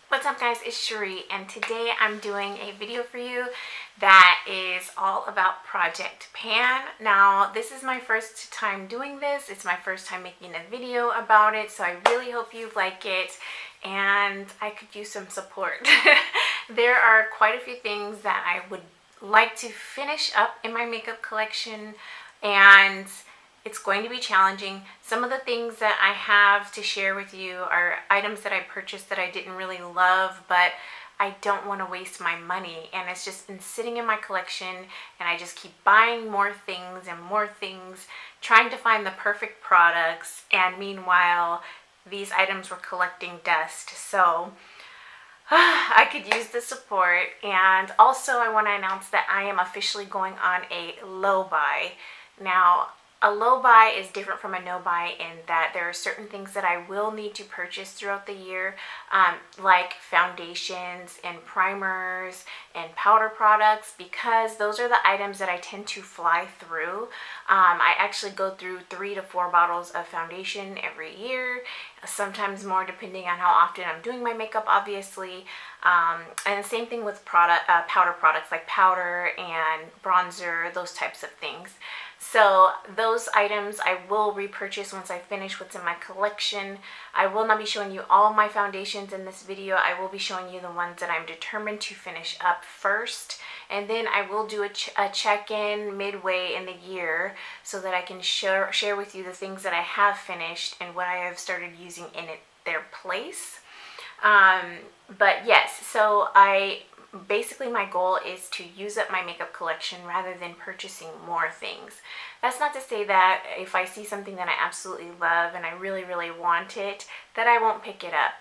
What's up guys, it's Cherie and today I'm doing a video for you that is all about Project Pan. Now this is my first time doing this, it's my first time making a video about it, so I really hope you like it and I could use some support. There are quite a few things that I would like to finish up in my makeup collection and it's going to be challenging. Some of the things that I have to share with you are items that I purchased that I didn't really love, but I don't want to waste my money, and it's just been sitting in my collection and I just keep buying more things and more things, trying to find the perfect products, and meanwhile these items were collecting dust. So I could use the support. And also I want to announce that I am officially going on a low buy. Now a low buy is different from a no buy in that there are certain things that I will need to purchase throughout the year, like foundations and primers and powder products, because those are the items that I tend to fly through. I actually go through 3 to 4 bottles of foundation every year, sometimes more depending on how often I'm doing my makeup, obviously. And the same thing with powder products like powder and bronzer, those types of things. So those items I will repurchase once I finish what's in my collection. I will not be showing you all my foundations in this video. I will be showing you the ones that I'm determined to finish up first. And then I will do a check-in midway in the year so that I can share with you the things that I have finished and what I have started using in their place. But yes, so basically my goal is to use up my makeup collection rather than purchasing more things. That's not to say that if I see something that I absolutely love and I really want it, that I won't pick it up.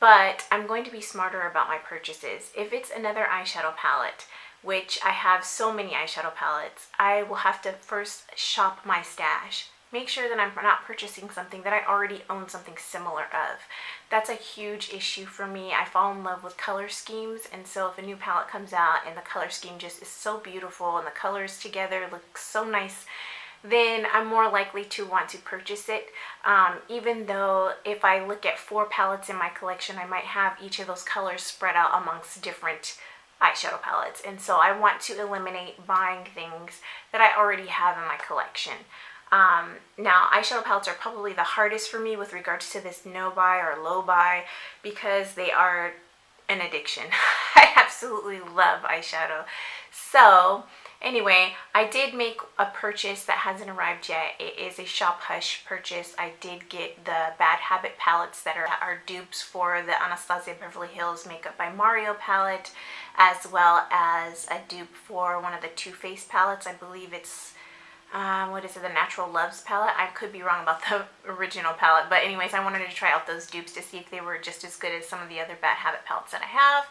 But I'm going to be smarter about my purchases. If it's another eyeshadow palette, which I have so many eyeshadow palettes, I will have to first shop my stash. Make sure that I'm not purchasing something that I already own something similar of. That's a huge issue for me. I fall in love with color schemes, and so if a new palette comes out and the color scheme just is so beautiful and the colors together look so nice, then I'm more likely to want to purchase it. Even though if I look at 4 palettes in my collection, I might have each of those colors spread out amongst different eyeshadow palettes, and so I want to eliminate buying things that I already have in my collection. Now eyeshadow palettes are probably the hardest for me with regards to this no buy or low buy because they are an addiction. I absolutely love eyeshadow. So anyway, I did make a purchase that hasn't arrived yet. It is a Shop Hush purchase. I did get the Bad Habit palettes that are dupes for the Anastasia Beverly Hills Makeup by Mario palette, as well as a dupe for one of the Too Faced palettes. I believe it's what is it, the Natural Loves palette. I could be wrong about the original palette, but anyways, I wanted to try out those dupes to see if they were just as good as some of the other Bad Habit palettes that I have.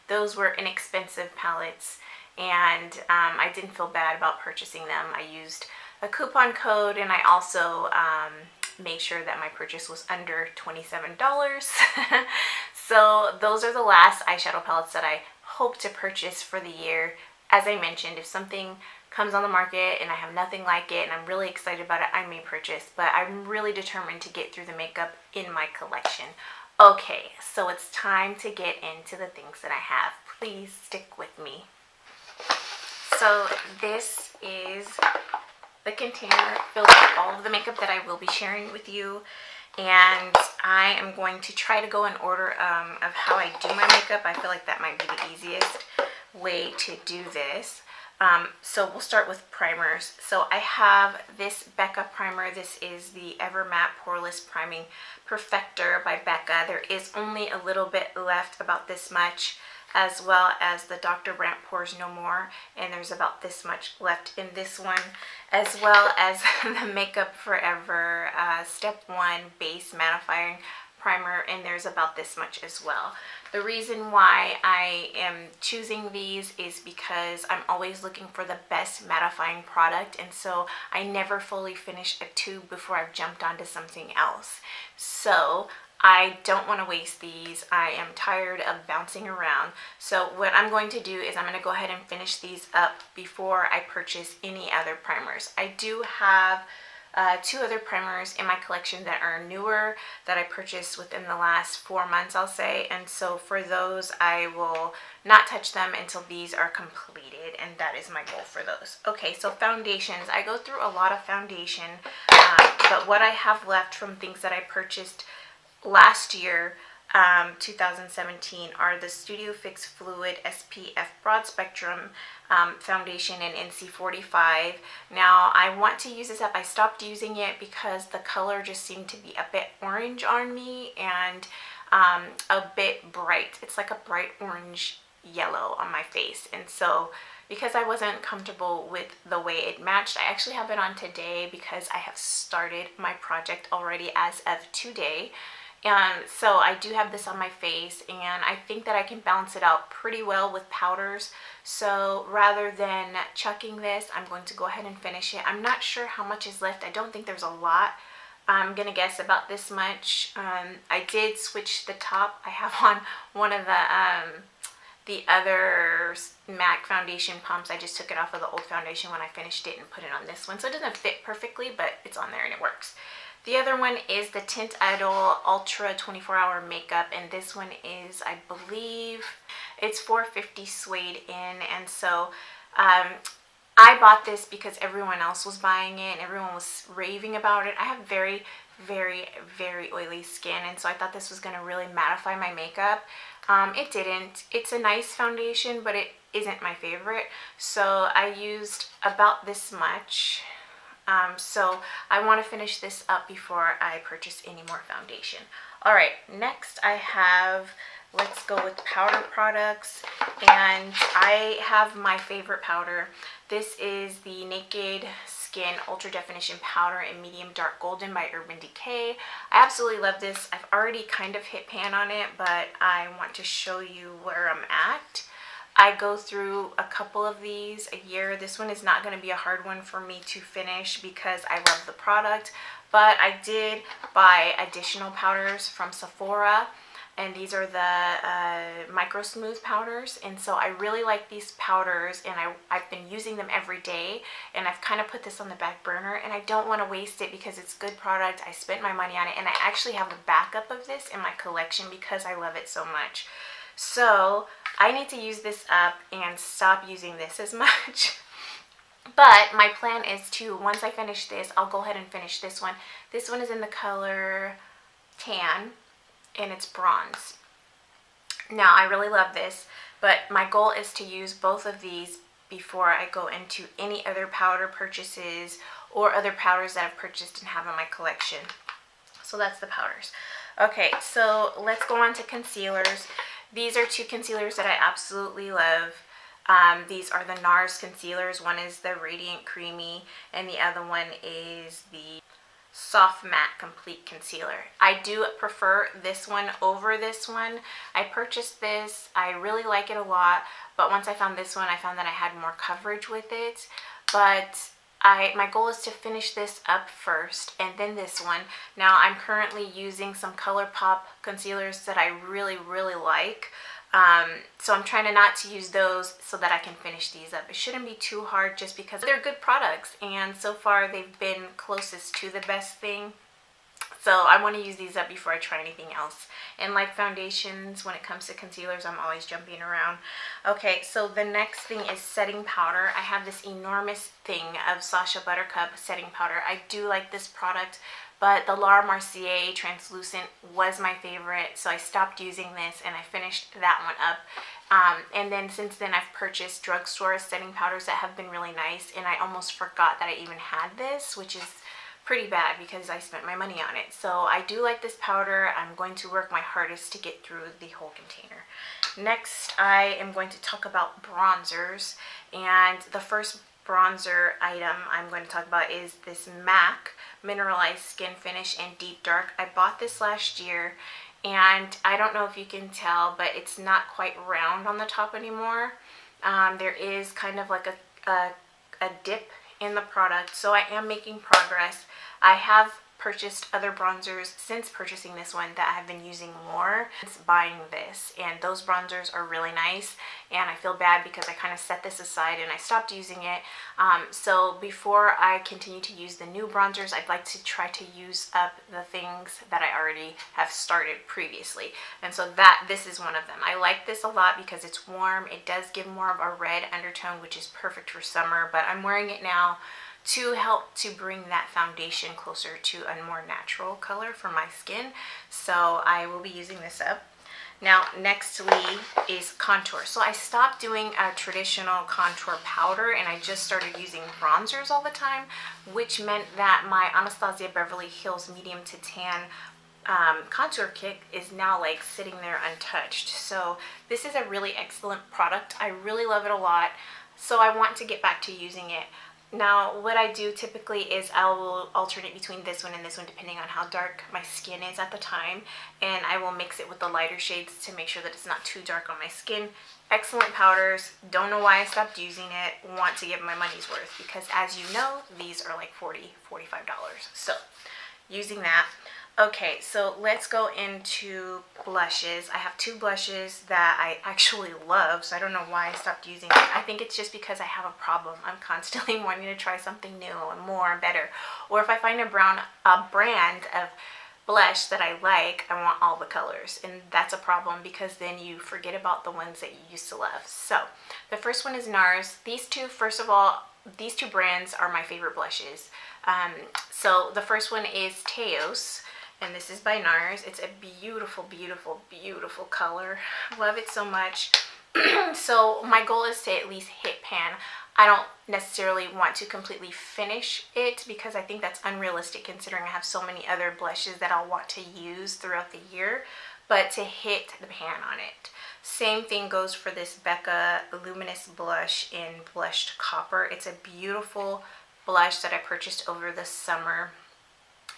Those were inexpensive palettes, and I didn't feel bad about purchasing them. I used a coupon code, and I also made sure that my purchase was under $27. So those are the last eyeshadow palettes that I hope to purchase for the year. As I mentioned, if something comes on the market and I have nothing like it and I'm really excited about it, I may purchase, but I'm really determined to get through the makeup in my collection. Okay, so it's time to get into the things that I have. Please stick with me. So this is the container filled with all of the makeup that I will be sharing with you, and I am going to try to go in order of how I do my makeup. I feel like that might be the easiest way to do this. So we'll start with primers. So I have this Becca primer. This is the Ever Matte Poreless Priming Perfector by Becca. There is only a little bit left, about this much, as well as the Dr. Brandt Pores No More, and there's about this much left in this one, as well as the Makeup Forever Step 1 Base Mattifying Primer, and there's about this much as well. The reason why I am choosing these is because I'm always looking for the best mattifying product, and so I never fully finish a tube before I've jumped onto something else. So I don't want to waste these. I am tired of bouncing around. So what I'm going to do is I'm going to go ahead and finish these up before I purchase any other primers. I do have two other primers in my collection that are newer that I purchased within the last 4 months, I'll say. And so for those, I will not touch them until these are completed, and that is my goal for those. Okay, so foundations. I go through a lot of foundation, but what I have left from things that I purchased last year, 2017, are the Studio Fix Fluid SPF Broad Spectrum foundation in NC45. Now I want to use this up. I stopped using it because the color just seemed to be a bit orange on me and a bit bright. It's like a bright orange yellow on my face, and so because I wasn't comfortable with the way it matched, I actually have it on today because I have started my project already as of today. And so I do have this on my face, and I think that I can balance it out pretty well with powders. So rather than chucking this, I'm going to go ahead and finish it. I'm not sure how much is left. I don't think there's a lot. I'm gonna guess about this much. I did switch the top. I have on one of the other MAC foundation pumps. I just took it off of the old foundation when I finished it and put it on this one. So it doesn't fit perfectly, but it's on there and it works. The other one is the Tint Idol Ultra 24-Hour Makeup, and this one is, I believe, it's $4.50 suede in, and so I bought this because everyone else was buying it and everyone was raving about it. I have very, very, very oily skin, and so I thought this was going to really mattify my makeup. It didn't. It's a nice foundation, but it isn't my favorite, so I used about this much. So I want to finish this up before I purchase any more foundation. Alright, next I have, let's go with powder products, and I have my favorite powder. This is the Naked Skin Ultra Definition Powder in Medium Dark Golden by Urban Decay. I absolutely love this. I've already kind of hit pan on it, but I want to show you where I'm at. I go through a couple of these a year. This one is not going to be a hard one for me to finish because I love the product, but I did buy additional powders from Sephora, and these are the Micro Smooth powders, and so I really like these powders, and I've been using them every day, and I've kind of put this on the back burner, and I don't want to waste it because it's good product. I spent my money on it, and I actually have a backup of this in my collection because I love it so much. So I need to use this up and stop using this as much. But my plan is to, once I finish this, I'll go ahead and finish this one. This one is in the color tan, and it's bronze. Now, I really love this, but my goal is to use both of these before I go into any other powder purchases or other powders that I've purchased and have in my collection. So that's the powders. Okay, so let's go on to concealers. These are two concealers that I absolutely love. These are the NARS concealers. One is the Radiant Creamy, and the other one is the Soft Matte Complete Concealer. I do prefer this one over this one. I purchased this. I really like it a lot, but once I found this one, I found that I had more coverage with it. But my goal is to finish this up first and then this one. Now I'm currently using some ColourPop concealers that I really, really like. So I'm trying not to use those so that I can finish these up. It shouldn't be too hard just because they're good products, and so far they've been closest to the best thing. So I want to use these up before I try anything else. And like foundations, when it comes to concealers, I'm always jumping around. Okay, so the next thing is setting powder. I have this enormous thing of Sacha Buttercup setting powder. I do like this product, but the Laura Mercier Translucent was my favorite, so I stopped using this and I finished that one up. And then since then I've purchased drugstore setting powders that have been really nice, and I almost forgot that I even had this, which is pretty bad because I spent my money on it. So I do like this powder. I'm going to work my hardest to get through the whole container. Next, I am going to talk about bronzers, and the first bronzer item I'm going to talk about is this MAC Mineralized Skin Finish in Deep Dark. I bought this last year, and I don't know if you can tell, but it's not quite round on the top anymore. There is kind of like a dip in the product, so I am making progress. I have purchased other bronzers since purchasing this one that I've been using more since buying this, and those bronzers are really nice, and I feel bad because I kind of set this aside and I stopped using it. So before I continue to use the new bronzers, I'd like to try to use up the things that I already have started previously, and so this is one of them. I like this a lot because it's warm. It does give more of a red undertone, which is perfect for summer, but I'm wearing it now to help to bring that foundation closer to a more natural color for my skin. So I will be using this up. Now nextly is contour. So I stopped doing a traditional contour powder and I just started using bronzers all the time, which meant that my Anastasia Beverly Hills medium to tan contour kit is now like sitting there untouched. So this is a really excellent product. I really love it a lot, so I want to get back to using it. Now what I do typically is I will alternate between this one and this one depending on how dark my skin is at the time, and I will mix it with the lighter shades to make sure that it's not too dark on my skin. Excellent powders. Don't know why I stopped using it. Want to give my money's worth because, as you know, these are like $40–45. So using that. Okay, so let's go into blushes. I have two blushes that I actually love, so I don't know why I stopped using them. I think it's just because I have a problem. I'm constantly wanting to try something new and more and better. Or if I find a brand of blush that I like, I want all the colors, and that's a problem because then you forget about the ones that you used to love. So the first one is NARS. These two, first of all, these two brands are my favorite blushes. So the first one is Teos, and this is by NARS. It's a beautiful, beautiful, beautiful color. Love it so much. So my goal is to at least hit pan. I don't necessarily want to completely finish it because I think that's unrealistic considering I have so many other blushes that I'll want to use throughout the year, but to hit the pan on it. Same thing goes for this Becca Luminous Blush in Blushed Copper. It's a beautiful blush that I purchased over the summer.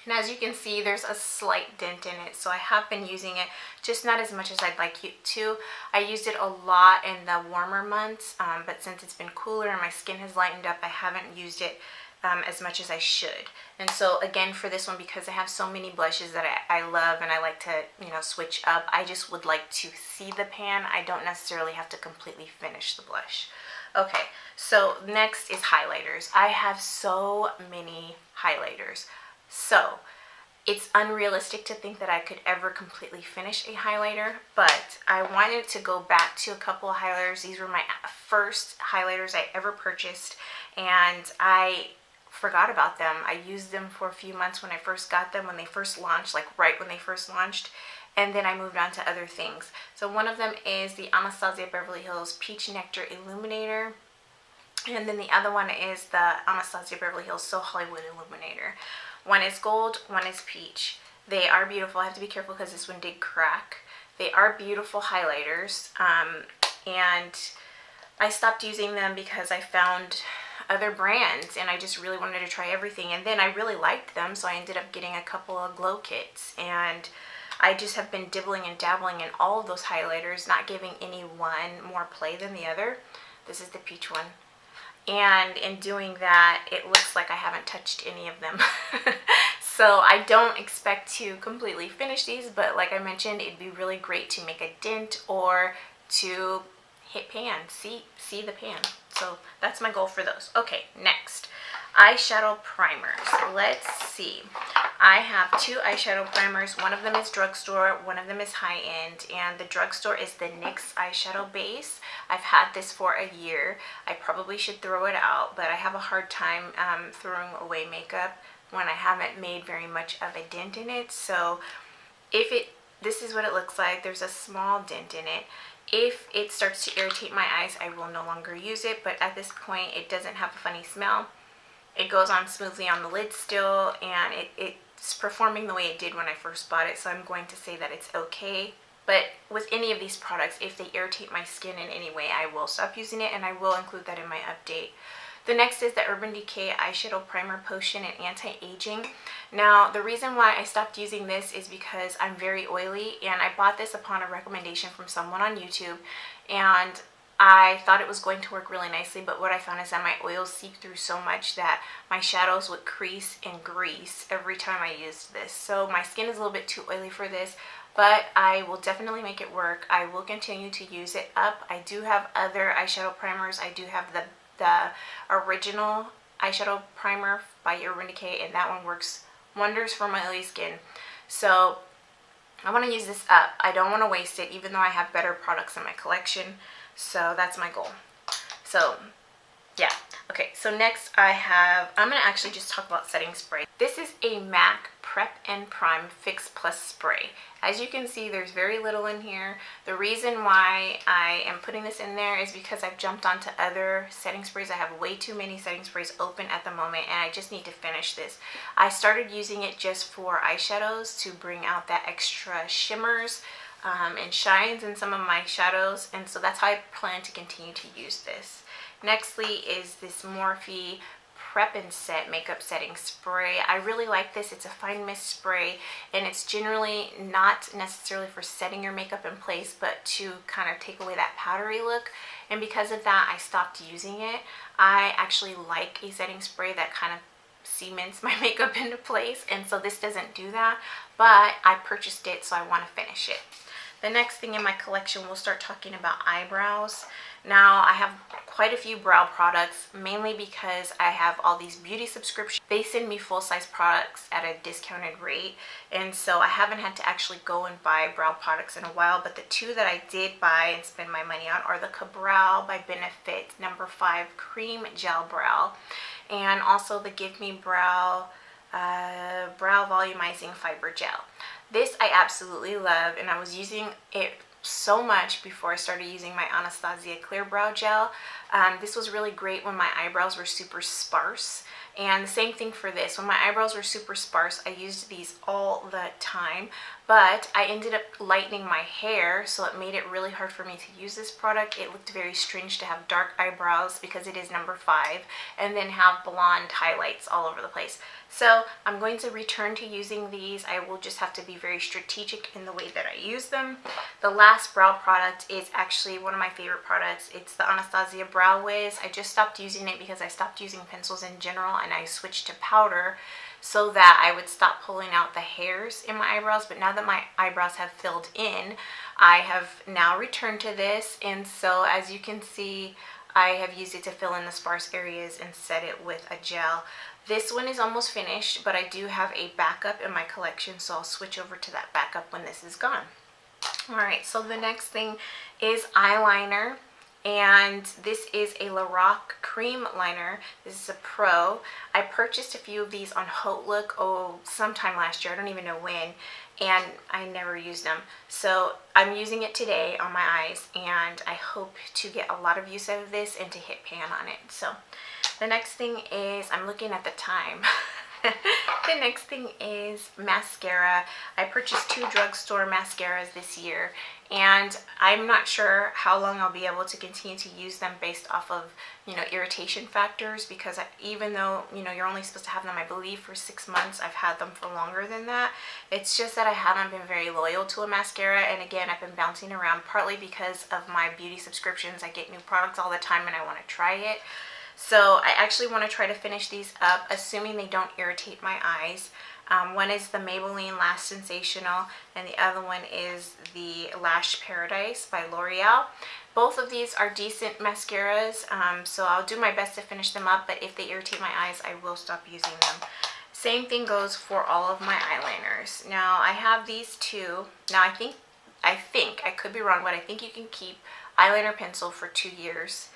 And as you can see, there's a slight dent in it, so I have been using it, just not as much as I'd like you to. I used it a lot in the warmer months, but since it's been cooler and my skin has lightened up, I haven't used it as much as I should. And so again, for this one, because I have so many blushes that I love and I like to, you know, switch up, I just would like to see the pan. I don't necessarily have to completely finish the blush. Okay, so next is highlighters. I have so many highlighters. So it's unrealistic to think that I could ever completely finish a highlighter, but I wanted to go back to a couple of highlighters. These were my first highlighters I ever purchased, and I forgot about them. I used them for a few months when I first got them, when they first launched, like right when they first launched, and then I moved on to other things. So one of them is the Anastasia Beverly Hills Peach Nectar Illuminator, and then the other one is the Anastasia Beverly Hills So Hollywood Illuminator. One is gold, one is peach. They are beautiful. I have to be careful because this one did crack. They are beautiful highlighters, and I stopped using them because I found other brands and I just really wanted to try everything, and then I really liked them, so I ended up getting a couple of glow kits, and I just have been dibbling and dabbling in all of those highlighters, not giving any one more play than the other. This is the peach one. And in doing that, it looks like I haven't touched any of them. So I don't expect to completely finish these, but like I mentioned, it'd be really great to make a dent or to hit pan, see the pan. So that's my goal for those. Okay, next, eyeshadow primers. Let's see. I have two eyeshadow primers. One of them is drugstore, one of them is high-end, and the drugstore is the NYX eyeshadow base. I've had this for a year. I probably should throw it out, but I have a hard time throwing away makeup when I haven't made very much of a dent in it. So this is what it looks like. There's a small dent in it. If it starts to irritate my eyes, I will no longer use it, but at this point it doesn't have a funny smell. It goes on smoothly on the lid still, and it's performing the way it did when I first bought it, so I'm going to say that it's okay. But with any of these products, if they irritate my skin in any way, I will stop using it, and I will include that in my update. The next is the Urban Decay Eyeshadow Primer Potion and Anti-Aging. Now, the reason why I stopped using this is because I'm very oily, and I bought this upon a recommendation from someone on YouTube, and I thought it was going to work really nicely, but what I found is that my oils seep through so much that my shadows would crease and grease every time I used this. So my skin is a little bit too oily for this, but I will definitely make it work. I will continue to use it up. I do have other eyeshadow primers. I do have the original eyeshadow primer by Urban Decay, and that one works wonders for my oily skin. So I want to use this up. I don't want to waste it, even though I have better products in my collection. So that's my goal. So yeah. Okay, so next I'm going to actually just talk about setting spray. This is a MAC Prep and Prime Fix Plus spray. As you can see, there's very little in here. The reason why I am putting this in there is because I've jumped onto other setting sprays. I have way too many setting sprays open at the moment, and I just need to finish this. I started using it just for eyeshadows to bring out that extra shimmers and shines in some of my shadows, and so that's how I plan to continue to use this. Nextly is this Morphe Prep and Set makeup setting spray. I really like this. It's a fine mist spray, and it's generally not necessarily for setting your makeup in place, but to kind of take away that powdery look. And because of that, I stopped using it. I actually like a setting spray that kind of cements my makeup into place, and so this doesn't do that, but I purchased it, so I want to finish it. The next thing in my collection, we'll start talking about eyebrows. Now, I have quite a few brow products, mainly because I have all these beauty subscriptions. They send me full-size products at a discounted rate, and so I haven't had to actually go and buy brow products in a while, but the two that I did buy and spend my money on are the Ka-Brow by Benefit No. 5 Cream Gel Brow, and also the Give Me Brow Volumizing Fiber Gel. This I absolutely love, and I was using it so much before I started using my Anastasia Clear Brow Gel. This was really great when my eyebrows were super sparse, and the same thing for this. When my eyebrows were super sparse, I used these all the time, but I ended up lightening my hair, so it made it really hard for me to use this product. It looked very strange to have dark eyebrows because it is No. 5, and then have blonde highlights all over the place. So I'm going to return to using these. I will just have to be very strategic in the way that I use them. The last brow product is actually one of my favorite products. It's the Anastasia Brow Wiz. I just stopped using it because I stopped using pencils in general, and I switched to powder so that I would stop pulling out the hairs in my eyebrows. But now that my eyebrows have filled in, I have now returned to this, and so as you can see, I have used it to fill in the sparse areas and set it with a gel. This one is almost finished, but I do have a backup in my collection, so I'll switch over to that backup when this is gone. Alright, so the next thing is eyeliner, and this is a Lorac Cream Liner. This is a Pro. I purchased a few of these on Haute Look, sometime last year, I don't even know when, and I never used them. So I'm using it today on my eyes, and I hope to get a lot of use out of this and to hit pan on it. So the next thing is, I'm looking at the time. The next thing is mascara. I purchased 2 drugstore mascaras this year, and I'm not sure how long I'll be able to continue to use them based off of, irritation factors, because even though, you're only supposed to have them, I believe, for 6 months, I've had them for longer than that. It's just that I haven't been very loyal to a mascara, and again, I've been bouncing around partly because of my beauty subscriptions. I get new products all the time, and I want to try it. So I actually want to try to finish these up, assuming they don't irritate my eyes. One is the Maybelline Lash Sensational, and the other one is the Lash Paradise by L'Oreal. Both of these are decent mascaras, so I'll do my best to finish them up, but if they irritate my eyes, I will stop using them. Same thing goes for all of my eyeliners. Now, I have these 2. Now, I think, I could be wrong, but I think you can keep eyeliner pencil for 2 years.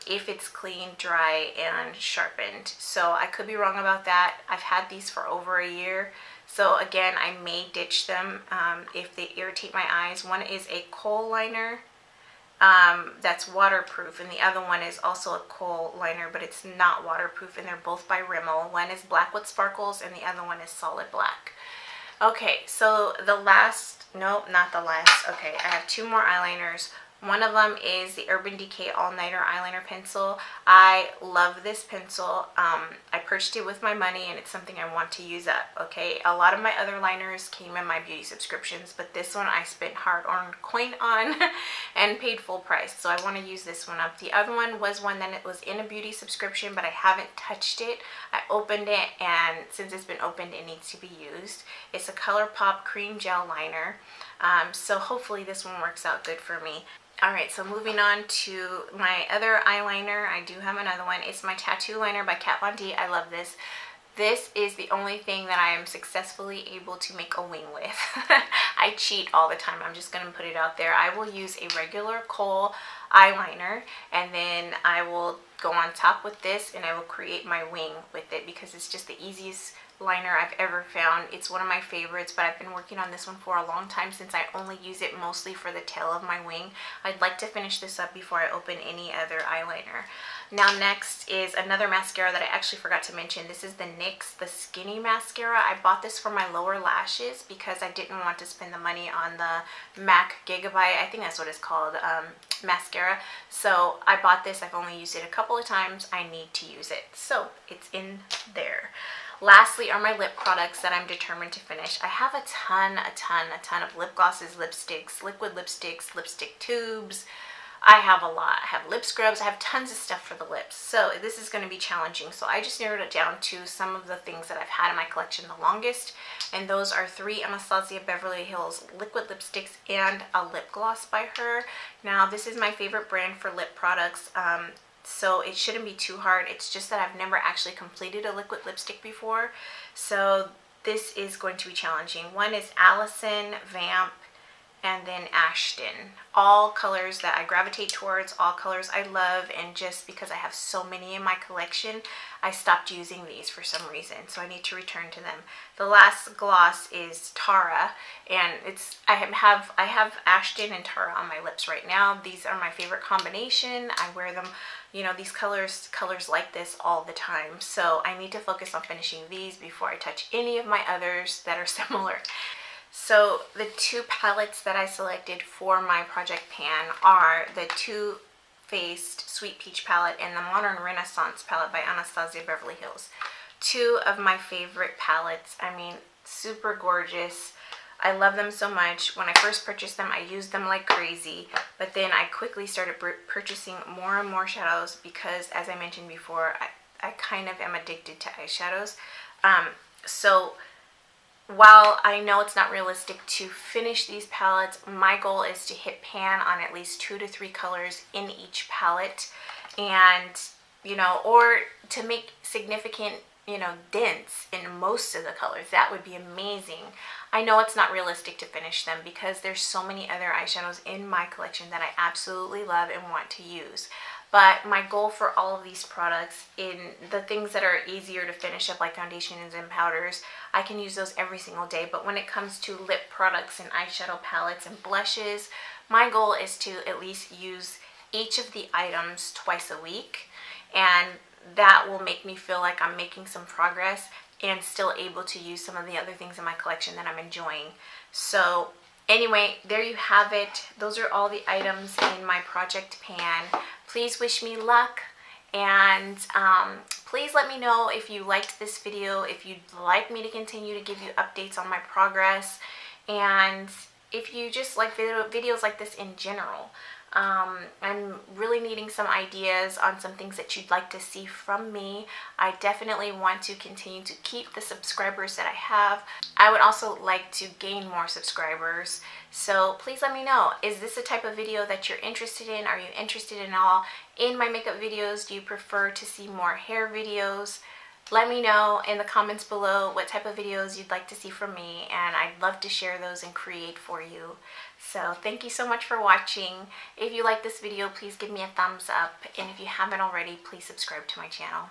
If it's clean, dry, and sharpened. So I could be wrong about that. I've had these for over a year. So again, I may ditch them if they irritate my eyes. One is a kohl liner that's waterproof, and the other one is also a kohl liner, but it's not waterproof, and they're both by Rimmel. One is black with sparkles, and the other one is solid black. Okay, so the last, nope, not the last. Okay, I have 2 more eyeliners. One of them is the Urban Decay All Nighter Eyeliner Pencil. I love this pencil. I purchased it with my money and it's something I want to use up, okay? A lot of my other liners came in my beauty subscriptions, but this one I spent hard-earned coin on and paid full price, so I want to use this one up. The other one was one that it was in a beauty subscription, but I haven't touched it. I opened it, and since it's been opened, it needs to be used. It's a ColourPop Cream Gel Liner, so hopefully this one works out good for me. Alright, so moving on to my other eyeliner. I do have another one. It's my Tattoo Liner by Kat Von D. I love this. This is the only thing that I am successfully able to make a wing with. I cheat all the time. I'm just going to put it out there. I will use a regular kohl eyeliner, and then I will go on top with this and I will create my wing with it because it's just the easiest liner I've ever found. It's one of my favorites, but I've been working on this one for a long time since I only use it mostly for the tail of my wing. I'd like to finish this up before I open any other eyeliner. Now next is another mascara that I actually forgot to mention. This is the NYX The Skinny Mascara. I bought this for my lower lashes because I didn't want to spend the money on the MAC Gigabyte, I think that's what it's called, mascara. So I bought this. I've only used it a couple of times. I need to use it. So it's in there. Lastly are my lip products that I'm determined to finish. I have a ton of lip glosses, lipsticks, liquid lipsticks, lipstick tubes. I have a lot. I have lip scrubs. I have tons of stuff for the lips. So this is going to be challenging. So I just narrowed it down to some of the things that I've had in my collection the longest. And those are 3 Anastasia Beverly Hills liquid lipsticks and a lip gloss by her. Now this is my favorite brand for lip products. So it shouldn't be too hard. It's just that I've never actually completed a liquid lipstick before. So this is going to be challenging. One is Allison, Vamp, and then Ashton. All colors that I gravitate towards, all colors I love, and just because I have so many in my collection, I stopped using these for some reason, so I need to return to them. The last gloss is Tara, and I have Ashton and Tara on my lips right now. These are my favorite combination. I wear them, you know, these colors like this all the time, so I need to focus on finishing these before I touch any of my others that are similar. So the 2 palettes that I selected for my Project Pan are the Too Faced Sweet Peach palette and the Modern Renaissance palette by Anastasia Beverly Hills. 2 of my favorite palettes. I mean, super gorgeous. I love them so much. When I first purchased them, I used them like crazy, but then I quickly started purchasing more and more shadows because, as I mentioned before, I kind of am addicted to eyeshadows. So while I know it's not realistic to finish these palettes, my goal is to hit pan on at least 2 to 3 colors in each palette, and, you know, or to make significant, you know, dents in most of the colors. That would be amazing. I know it's not realistic to finish them because there's so many other eyeshadows in my collection that I absolutely love and want to use. But my goal for all of these products, in the things that are easier to finish up, like foundations and powders, I can use those every single day. But when it comes to lip products and eyeshadow palettes and blushes, my goal is to at least use each of the items twice a week. And that will make me feel like I'm making some progress and still able to use some of the other things in my collection that I'm enjoying. So anyway, there you have it. Those are all the items in my Project Pan. Please wish me luck, and please let me know if you liked this video, if you'd like me to continue to give you updates on my progress, and if you just like videos like this in general. I'm really needing some ideas on some things that you'd like to see from me. I definitely want to continue to keep the subscribers that I have. I would also like to gain more subscribers. So please let me know. Is this a type of video that you're interested in? Are you interested in all in my makeup videos? Do you prefer to see more hair videos? Let me know in the comments below what type of videos you'd like to see from me, and I'd love to share those and create for you. So thank you so much for watching. If you like this video, please give me a thumbs up, and if you haven't already, please subscribe to my channel.